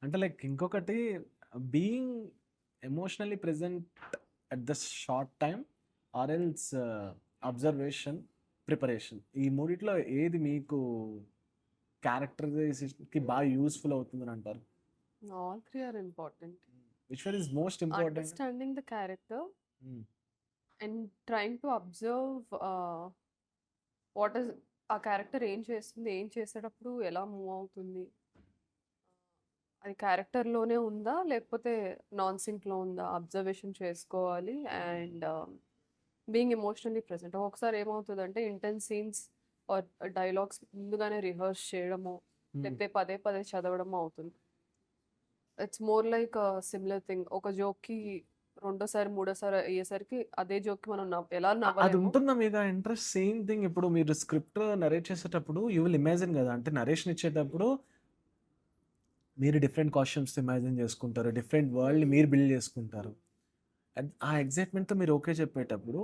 అంటే లైక్ ఇంకొకటి being emotionally present at the short time or else observation, preparation, ఈ మూడిట్లో ఏది మీకు క్యారెక్టరైజేషన్కి బాగా యూస్ఫుల్ అవుతుందని అంటారు? All three are important. Which one is most important? Understanding the character and trying to observe what is ఆ character ఏం చేస్తుంది, ఏం చేసేటప్పుడు ఎలా మూవ్ అవుతుంది, అది క్యారెక్టర్లోనే ఉందా లేకపోతే నాన్ సింక్లో ఉందా అబ్జర్వేషన్ చేసుకోవాలి. And being emotionally present. ఒకసారి ఏమవుతుందంటే ఇంటెన్స్ సీన్స్ ఆర్ డైలాగ్స్ ముందుగానే రిహర్స్ చేయడము లేకపోతే పదే పదే చదవడము అవుతుంది. It's more like similar thing. ఒక జోక్కి రెండోసారి మూడోసారి అయ్యేసరికి అదే జోక్కి మనం ఎలా అది నవ్వలేము. ఉంటుందా మీద ఇంట్రెస్ట్? సేమ్ థింగ్ ఇప్పుడు మీరు స్క్రిప్ట్ నరేట్ చేసేటప్పుడు యూ విల్ ఇమాజిన్ కదా, అంటే నరేషన్ ఇచ్చేటప్పుడు మీరు డిఫరెంట్ కాస్ట్యూమ్స్ ఇమాజిన్ చేసుకుంటారు, డిఫరెంట్ వరల్డ్ మీరు బిల్డ్ చేసుకుంటారు. ఆ ఎగ్జైట్మెంట్తో మీరు ఓకే చెప్పేటప్పుడు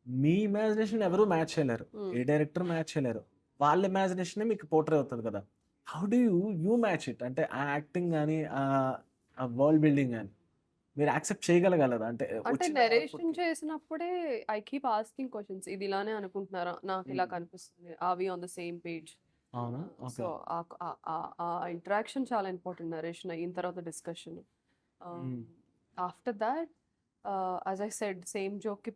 మీ ఇమాజినేషన్ ఎవరు మ్యాచ్ చేయలేరు, ఏ డైరెక్టర్ మ్యాచ్ చేయలేరు. వాళ్ళ ఇమాజినేషనే మీకు పోర్ట్రే అవుతుంది కదా. How do you match it? అంటే ఆ యాక్టింగ్ కానీ ఆ వరల్డ్ బిల్డింగ్ కానీ మీరు యాక్సెప్ట్ చేయగలగలరా? అంటే అంటే వచ్చిన నెరేషన్ అవుట్పుట్కి. చేసినప్పుడే ఐ కీప్ ఆస్కింగ్ క్వశ్చన్స్. ఇది ఇలానే అనుకుంటున్నారా, నాకు ఇలా కనిపిస్తుంది, are we on the same page. అవునా? So okay. ఆ ఇంటరాక్షన్ చాలా ఇంపార్టెంట్ నరేషన్ అయిన తర్వాత discussion. After that as I said same జోక్కి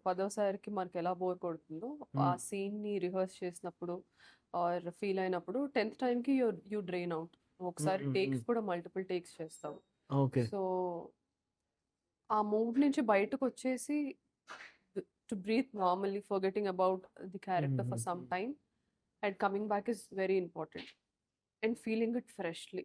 పదోసారికి మనకి ఎలా బోర్ కొడుతుందో ఆ సీన్ని రిహర్స్ చేసినప్పుడు ఆర్ ఫీల్ అయినప్పుడు 10th టైంకి యూ డ్రెయిన్ అవుట్. ఒకసారి టేక్స్ కూడా మల్టిపుల్ టేక్స్ చేస్తావు. ఓకే. సో ఆ మూడ్ నుంచి బయటకు వచ్చేసి to breathe normally, forgetting about the character for some time and coming back is very important and feeling it freshly.